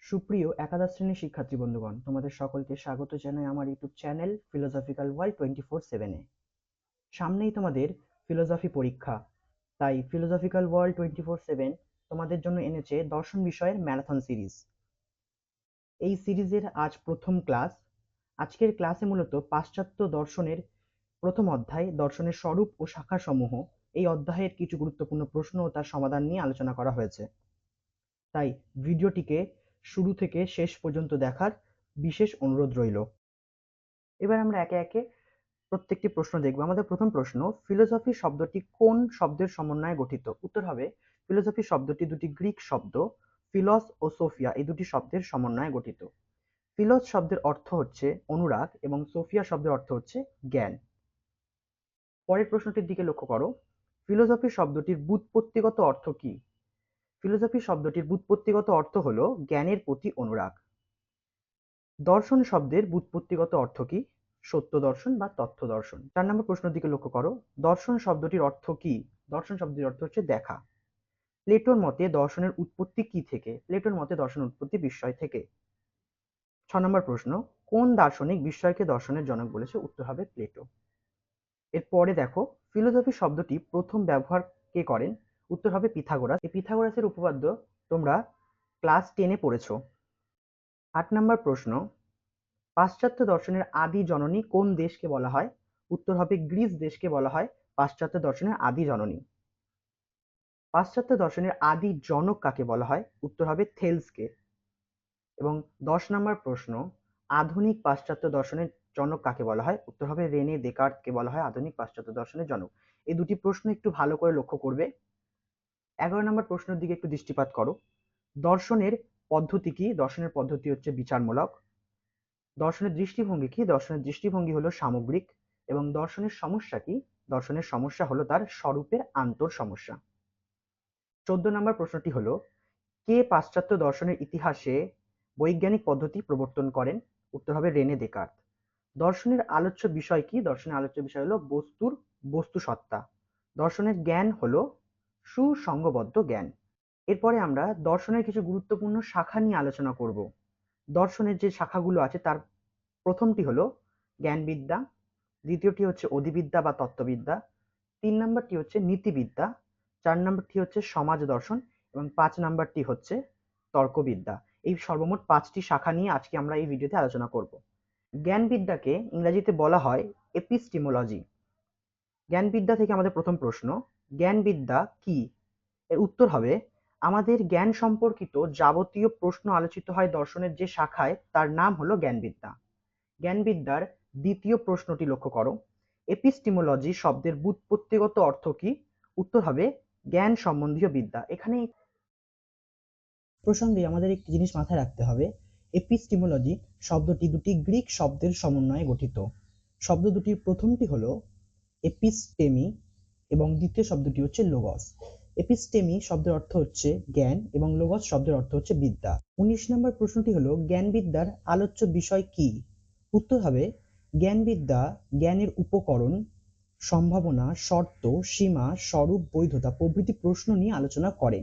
সুপ্রিয় একাদশ শ্রেণীর শিক্ষার্থী বন্ধুগণ, তোমাদের সকলকে স্বাগত জানাই আমার ইউটিউব চ্যানেল ফিলোসফিক্যাল ওয়ার্ল্ড 24/7-এ। সামনেই তোমাদের ফিলোসফি পরীক্ষা, তাই ফিলোসফিক্যাল ওয়ার্ল্ড 24/7 তোমাদের জন্য এনেছে দর্শন বিষয়ের ম্যারাথন সিরিজ। এই সিরিজের আজ প্রথম ক্লাস। আজকের ক্লাসে মূলত পাশ্চাত্য দর্শনের প্রথম অধ্যায় দর্শনের স্বরূপ ও শাখাসমূহ, এই অধ্যায়ের কিছু গুরুত্বপূর্ণ প্রশ্ন ও তার সমাধান নিয়ে আলোচনা করা হয়েছে। তাই ভিডিওটিকে শুরু থেকে শেষ পর্যন্ত দেখার বিশেষ অনুরোধ রইল। এবার আমরা একে একে প্রত্যেকটি প্রশ্ন দেখব। আমাদের প্রথম প্রশ্ন, ফিলোসফি শব্দটি কোন শব্দের সমন্বয়ে গঠিত? উত্তর হবে, ফিলোসফি শব্দটি দুটি গ্রিক শব্দ ফিলস ও সোফিয়া এই দুটি শব্দের সমন্বয়ে গঠিত। ফিলস শব্দের অর্থ হচ্ছে অনুরাগ এবং সোফিয়া শব্দের অর্থ হচ্ছে জ্ঞান। পরের প্রশ্নটির দিকে লক্ষ্য করো, ফিলোসফি শব্দটির ব্যুৎপত্তিগত অর্থ কি? ফিলোসফি শব্দটির ব্যুৎপত্তিগত অর্থ হলো জ্ঞানের প্রতি অনুরাগ। দর্শন শব্দের ব্যুৎপত্তিগত অর্থ কি? সত্য দর্শন বা তথ্য দর্শন। 4 নম্বর প্রশ্নের দিকে লক্ষ্য করো, দর্শন শব্দটির অর্থ কি? দর্শন শব্দটির অর্থ হচ্ছে দেখা। প্লেটোর মতে দর্শনের উৎপত্তি কি থেকে? প্লেটোর মতে দর্শনের উৎপত্তি বিস্ময় থেকে। 6 নম্বর প্রশ্ন, কোন দার্শনিক বিস্ময়কে দর্শনের জনক বলেছে? উত্তর হবে প্লেটো। এরপরে দেখো, ফিলোসফি শব্দটি প্রথম ব্যবহার কে করেন? উত্তর হবে পিথাগোরাস। এই পিথাগোরাসের উপপাদ্য তোমরা ক্লাস 10-এ পড়েছো। 8 নম্বর প্রশ্ন, পাশ্চাত্য দর্শনের আদি জননী কোন দেশকে বলা হয়? উত্তর হবে গ্রিস দেশকে বলা হয় পাশ্চাত্য দর্শনের আদি জননী। পাশ্চাত্য দর্শনের আদি জনক কাকে বলা হয়? উত্তর হবে থেলসকে। এবং 10 নম্বর প্রশ্ন, আধুনিক পাশ্চাত্য দর্শনের জনক কাকে বলা হয়? উত্তর হবে রেনে দেকার্তকে বলা হয় আধুনিক পাশ্চাত্য দর্শনের জনক। এই দুটি প্রশ্ন একটু ভালো করে লক্ষ্য করবে। 11 নম্বর প্রশ্নের দিকে একটু দৃষ্টিপাত করো। দর্শনের পদ্ধতি কি? দর্শনের পদ্ধতি হচ্ছে বিচারমূলক। দর্শনের দৃষ্টিভঙ্গি কি? দর্শনের দৃষ্টিভঙ্গি হলো সামগ্রিক। এবং দর্শনের সমস্যা কি? দর্শনের সমস্যা হলো তার স্বরূপের আন্তর সমস্যা। 14 নম্বর প্রশ্নটি হলো, কে পাশ্চাত্য দর্শনের ইতিহাসে বৈজ্ঞানিক পদ্ধতি প্রবর্তন করেন? উত্তর হবে রেনে দেকার্ত। দর্শনের আলোচ্য বিষয় কি? দর্শনের আলোচ্য বিষয় হলো বস্তুর বস্তু সত্তা। দর্শনের জ্ঞান হলো সুসংগবদ্ধ জ্ঞান। এরপরে আমরা দর্শনের কিছু গুরুত্বপূর্ণ শাখা নিয়ে আলোচনা করব। দর্শনের যে শাখাগুলো আছে তার প্রথমটি হলো জ্ঞানবিদ্যা, দ্বিতীয়টি হচ্ছে অধিবিদ্যা বা তত্ত্ববিদ্যা, 3 নম্বরটি হচ্ছে নীতিবিদ্যা, 4 নম্বরটি হচ্ছে সমাজ দর্শন এবং 5 নম্বরটি হচ্ছে তর্কবিদ্যা। এই সর্বমোট 5টি শাখা নিয়ে আজকে আমরা এই ভিডিওতে আলোচনা করব। জ্ঞানবিদ্যাকে ইংরেজিতে বলা হয় এপিস্টিমোলজি। জ্ঞানবিদ্যা থেকে আমাদের প্রথম প্রশ্ন, জ্ঞানবিদ্যা কি? এর উত্তর হবে, আমাদের জ্ঞান সম্পর্কিত যাবতীয় প্রশ্ন আলোচিত হয় দর্শনের যে শাখায় তার নাম হলো জ্ঞানবিদ্যা। জ্ঞানবিদ্যার দ্বিতীয় প্রশ্নটি লক্ষ্য করো, এপিস্টিমোলজি শব্দের ব্যুৎপত্তিগত অর্থ কি? উত্তর হবে জ্ঞান সম্বন্ধীয় বিদ্যা। এখানে প্রসঙ্গে আমাদের একটি জিনিস মাথায় রাখতে হবে, এপিস্টিমোলজি শব্দটি দুটি গ্রিক শব্দের সমন্বয়ে গঠিত। শব্দ দুটির প্রথমটি হলো এপিস্টেমি এবং দ্বিতীয় শব্দটি হচ্ছে লোগস। এপিস্টেমি শব্দের অর্থ হচ্ছে জ্ঞান এবং লোগস শব্দের অর্থ হচ্ছে বিদ্যা। 19 নম্বর প্রশ্নটি হলো, জ্ঞানবিদ্যার আলোচ্য বিষয় কি? উত্তর হবে, জ্ঞানবিদ্যা জ্ঞানের উপকরণ, সম্ভাবনা, শর্ত, সীমা, স্বরূপ, বৈধতা প্রভৃতি প্রশ্ন নিয়ে আলোচনা করে।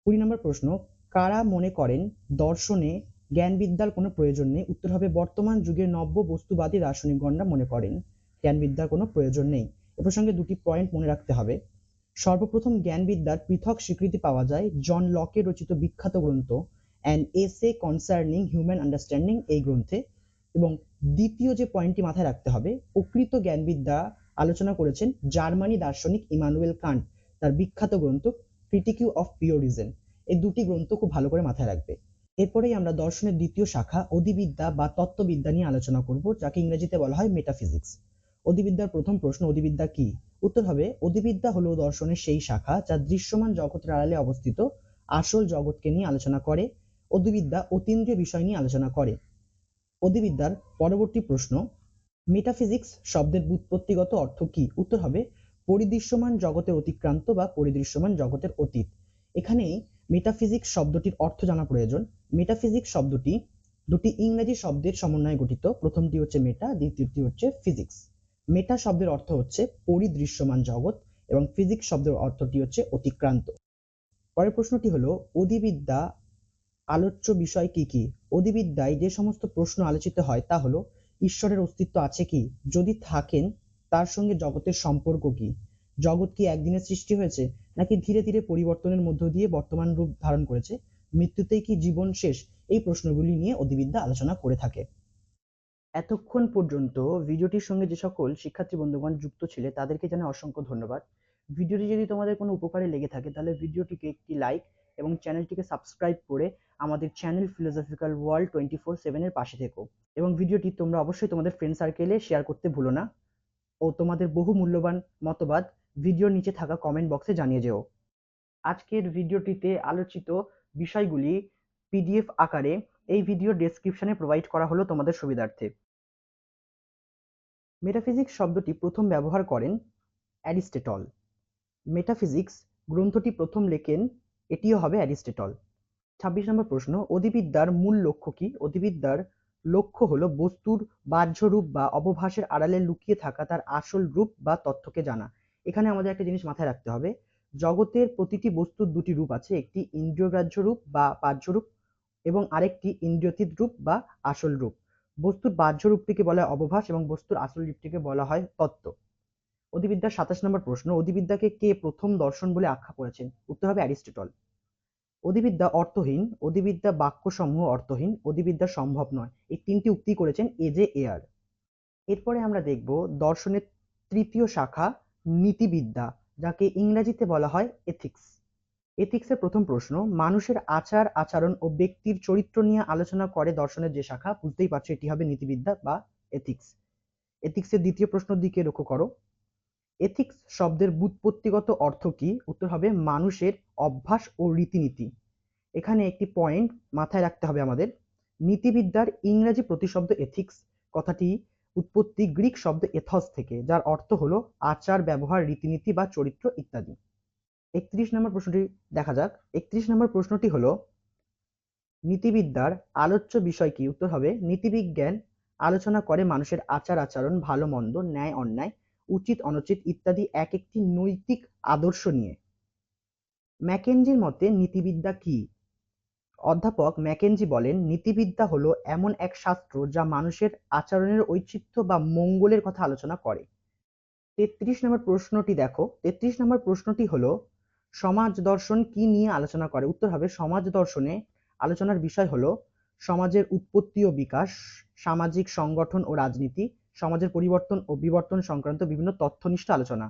20 নম্বর প্রশ্ন, কারা মনে করেন দর্শনে জ্ঞানবিদ্যার কোনো প্রয়োজন নেই? উত্তর হবে, বর্তমান যুগের নব্য বস্তুবাদী দার্শনিকগণরা মনে করেন জ্ঞানবিদ্যার কোনো প্রয়োজন নেই। এ প্রসঙ্গে দুটি পয়েন্ট মনে রাখতে হবে। সর্বপ্রথম জ্ঞানবিদ্যার পৃথক স্বীকৃতি পাওয়া যায় জন লকের রচিত বিখ্যাত গ্রন্থ an essay concerning human understanding এই গ্রন্থে। এবং দ্বিতীয় যে পয়েন্টটি মাথায় রাখতে হবে, প্রকৃত জ্ঞানবিদ্যা আলোচনা করেছেন জার্মানি দার্শনিক ইমানুয়েল কান্ট তার বিখ্যাত গ্রন্থ ক্রিটিকিউ অফ পিওর রিজন। এই দুটি গ্রন্থ খুব ভালো করে মাথায় রাখবে। এরপরেই আমরা দর্শনের দ্বিতীয় শাখা অধিবিদ্যা বা তত্ত্ববিদ্যা নিয়ে আলোচনা করব, যাকে ইংরেজিতে বলা হয় মেটাফিজিক্স। অধিবিদ্যার প্রথম প্রশ্ন, অধিবিদ্যা কি? উত্তর হবে, অধিবিদ্যা হলো দর্শনের সেই শাখা যা দৃশ্যমান জগতের আড়ালে অবস্থিত আসল জগৎকে নিয়ে আলোচনা করে। অধিবিদ্যা অতীন্দ্রিয় বিষয় নিয়ে আলোচনা করে। অধিবিদ্যার পরবর্তী প্রশ্ন, মেটাফিজিক্স শব্দের ব্যুৎপত্তিগত অর্থ কি? উত্তর হবে, পরিদৃশ্যমান জগতের অতিক্রান্ত বা পরিদৃশ্যমান জগতের অতীত। এখানে মেটাফিজিক্স শব্দটির অর্থ জানা প্রয়োজন। মেটাফিজিক্স শব্দটি দুটি ইংরেজি শব্দের সমন্বয়ে গঠিত। প্রথমটি হচ্ছে মেটা, দ্বিতীয়টি হচ্ছে ফিজিক্স। মেটা শব্দের অর্থ হচ্ছে পরিদৃশ্যমান জগৎ এবং ফিজিক্স শব্দের অর্থটি হচ্ছে অতিক্রান্ত। পরের প্রশ্নটি হলো, অধিবিদ্যা আলোচ্য বিষয় কি কি? অধিবিদ্যায় যে সমস্ত প্রশ্ন আলোচিত হয় তা হলো ঈশ্বরের অস্তিত্ব আছে কি, যদি থাকেন তার সঙ্গে জগতের সম্পর্ক কি, জগৎ কি একদিনে সৃষ্টি হয়েছে নাকি ধীরে ধীরে পরিবর্তনের মধ্য দিয়ে বর্তমান রূপ ধারণ করেছে, মৃত্যুতেই কি জীবন শেষ, এই প্রশ্নগুলি নিয়ে অধিবিদ্যা আলোচনা করে থাকে। এতক্ষণ পর্যন্ত ভিডিওটির সঙ্গে যে সকল শিক্ষার্থী বন্ধুগণ যুক্ত ছিলে তাদেরকে জানাই অসংখ্য ধন্যবাদ। ভিডিওটি যদি তোমাদের কোনো উপকারে লেগে থাকে তাহলে ভিডিওটিকে একটি লাইক এবং চ্যানেলটিকে সাবস্ক্রাইব করে আমাদের চ্যানেল ফিলোসফিক্যাল ওয়ার্ল্ড 24/7 এর পাশে থেকো, এবং ভিডিওটি তোমরা অবশ্যই তোমাদের ফ্রেন্ড সার্কেলে শেয়ার করতে ভুলো না, ও তোমাদের বহু মূল্যবান মতবাদ ভিডিওর নিচে থাকা কমেন্ট বক্সে জানিয়ে যেও। আজকের ভিডিওটিতে আলোচিত বিষয়গুলি পিডিএফ আকারে এই ভিডিও ডেসক্রিপশনে প্রোভাইড করা হলো তোমাদের সুবিধার্থে। মেটাফিজিক্স শব্দটি প্রথম ব্যবহার করেন অ্যারিস্টটল। মেটাফিজিক্স গ্রন্থটি প্রথম লেখেন, এটিও হবে অ্যারিস্টটল। 26 নম্বর প্রশ্ন, অধিবিদ্যার মূল লক্ষ্য কি? অধিবিদ্যার লক্ষ্য হলো বস্তুর বাহ্য রূপ বা অবভাসের আড়ালে লুকিয়ে থাকা তার আসল রূপ বা তথ্যকে জানা। এখানে আমাদের একটা জিনিস মাথায় রাখতে হবে, জগতের প্রতিটি বস্তুর দুটি রূপ আছে, একটি ইন্দ্রিয়গ্রাহ্য রূপ বা বাহ্য রূপ এবং আরেকটি ইন্দ্রিয়তীত রূপ বা আসল রূপ। বস্তুর বাহ্য রূপটিকে বলা হয় অবভাস এবং বস্তুর আসল রূপটিকে বলা হয় তত্ত্ব। অধিবিদ্যার 27 নম্বর প্রশ্ন, অধিবিদ্যাকে কে প্রথম দর্শন বলে আখ্যা করেছেন? উত্তর হবে অ্যারিস্টটল। অধিবিদ্যা অর্থহীন, অধিবিদ্যা বাক্যসমূহ অর্থহীন, অধিবিদ্যা সম্ভব নয়, এই তিনটি উক্তি করেছেন এজে এয়ার। এরপরে আমরা দেখব দর্শনের তৃতীয় শাখা নীতিবিদ্যা, যাকে ইংরেজিতে বলা হয় এথিক্স। এথিক্সের প্রথম প্রশ্ন, মানুষের আচার আচরণ ও ব্যক্তির চরিত্র নিয়ে আলোচনা করে দর্শনের যে শাখা, বুঝতেই পারছো এটি হবে নীতিবিদ্যা বা এথিক্স। এথিক্সের দ্বিতীয় প্রশ্নের দিকে লক্ষ্য করো, এথিক্স শব্দের ব্যুৎপত্তিগত অর্থ কি? উত্তর হবে মানুষের অভ্যাস ও রীতিনীতি। এখানে একটি পয়েন্ট মাথায় রাখতে হবে আমাদের, নীতিবিদ্যার ইংরেজি প্রতিশব্দ এথিক্স, কথাটি উৎপত্তি গ্রিক শব্দ এথস থেকে, যার অর্থ হলো আচার ব্যবহার রীতিনীতি বা চরিত্র ইত্যাদি। 31 নম্বর প্রশ্নটি দেখা যাক। 31 নম্বর প্রশ্নটি হলো নীতিবিদ্যার আলোচ্য বিষয় কি? উত্তর হবে নীতিবিজ্ঞান আলোচনা করে মানুষের আচার আচরণ, ভালো মন্দ, ন্যায় অন্যায়, উচিত অনুচিত ইত্যাদি এক একটি নৈতিক আদর্শ নিয়ে। ম্যাকেনজির মতে নীতিবিদ্যা কি? অধ্যাপক ম্যাকেনজি বলেন, নীতিবিদ্যা হলো এমন এক শাস্ত্র যা মানুষের আচরণের ঔচিত্য বা মঙ্গলের কথা আলোচনা করে। 33 নম্বর প্রশ্নটি দেখো। 33 নম্বর প্রশ্নটি হলো সমাজ দর্শন কি নিয়ে আলোচনা করে? উত্তর হবে সমাজ দর্শনে আলোচনার বিষয় হলো সমাজের উৎপত্তি ও বিকাশ, সামাজিক সংগঠন ও রাজনীতি, সমাজের পরিবর্তন ও বিবর্তন সংক্রান্ত বিভিন্ন তথ্যনিষ্ঠ আলোচনা।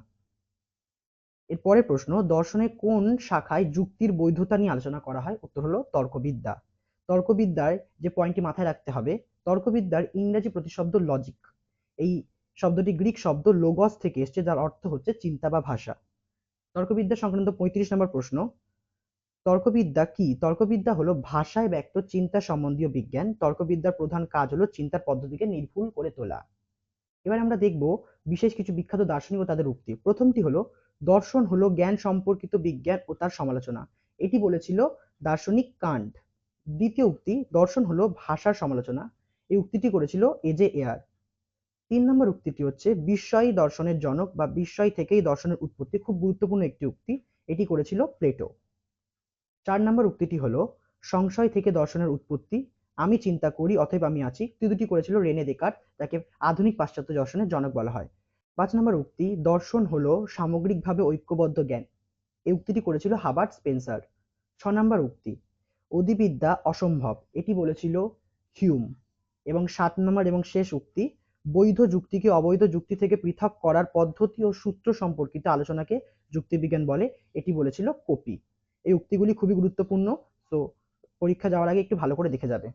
এর পরের প্রশ্ন, দর্শনের কোন শাখায় যুক্তির বৈধতা নিয়ে আলোচনা করা হয়? উত্তর হলো তর্কবিদ্যা। তর্কবিদ্যার যে পয়েন্টটি মাথায় রাখতে হবে, তর্কবিদ্যার ইংরেজি প্রতিশব্দ লজিক। এই শব্দটি গ্রিক শব্দ লোগস থেকে এসেছে, যার অর্থ হচ্ছে চিন্তা বা ভাষা। তর্কবিদ্যা সংক্রান্ত 35 নম্বর প্রশ্ন, তর্কবিদ্যা কি? তর্কবিদ্যা হলো ভাষায় ব্যক্ত চিন্তা সম্বন্ধীয় বিজ্ঞান। তর্কবিদ্যার প্রধান কাজ হলো চিন্তার পদ্ধতিকে নির্ভুল করে তোলা। এবার আমরা দেখব বিশেষ কিছু বিখ্যাত দার্শনিক ও তাদের উক্তি। প্রথমটি হলো দর্শন হলো জ্ঞান সম্পর্কিত বিজ্ঞান ও তার সমালোচনা, এটি বলেছিল দার্শনিক কান্ট। দ্বিতীয় উক্তি, দর্শন হলো ভাষার সমালোচনা, এই উক্তিটি করেছিল এজে এয়ার। 3 নম্বর উক্তিটি হচ্ছে বিস্ময় দর্শনের জনক বা বিস্ময় থেকেই দর্শনের উৎপত্তি, খুব গুরুত্বপূর্ণ একটি উক্তি, এটি করেছিল প্লেটো। 4 নম্বর উক্তিটি হলো সংশয় থেকে দর্শনের উৎপত্তি, আমি চিন্তা করি অতএব আমি আছি, দুটি করেছিল রেনে দেকার, যাকে আধুনিক পাশ্চাত্য দর্শনের জনক বলা হয়। 5 নম্বর উক্তি, দর্শন হলো সামগ্রিকভাবে ঐক্যবদ্ধ জ্ঞান, এই উক্তিটি করেছিল হাবার্ট স্পেন্সার। 6 নম্বর উক্তি, অধিবিদ্যা অসম্ভব, এটি বলেছিল হিউম। এবং 7 নম্বর এবং শেষ উক্তি, বৈধ যুক্তিকে অবৈধ যুক্তি থেকে পৃথক করার পদ্ধতি ও সূত্র সম্পর্কিত আলোচনাকে যুক্তিবিজ্ঞান বলে, এটি বলেছিল কপি। এই উক্তিগুলি খুবই গুরুত্বপূর্ণ, তো পরীক্ষা যাওয়ার আগে একটু ভালো করে দেখে যাবে।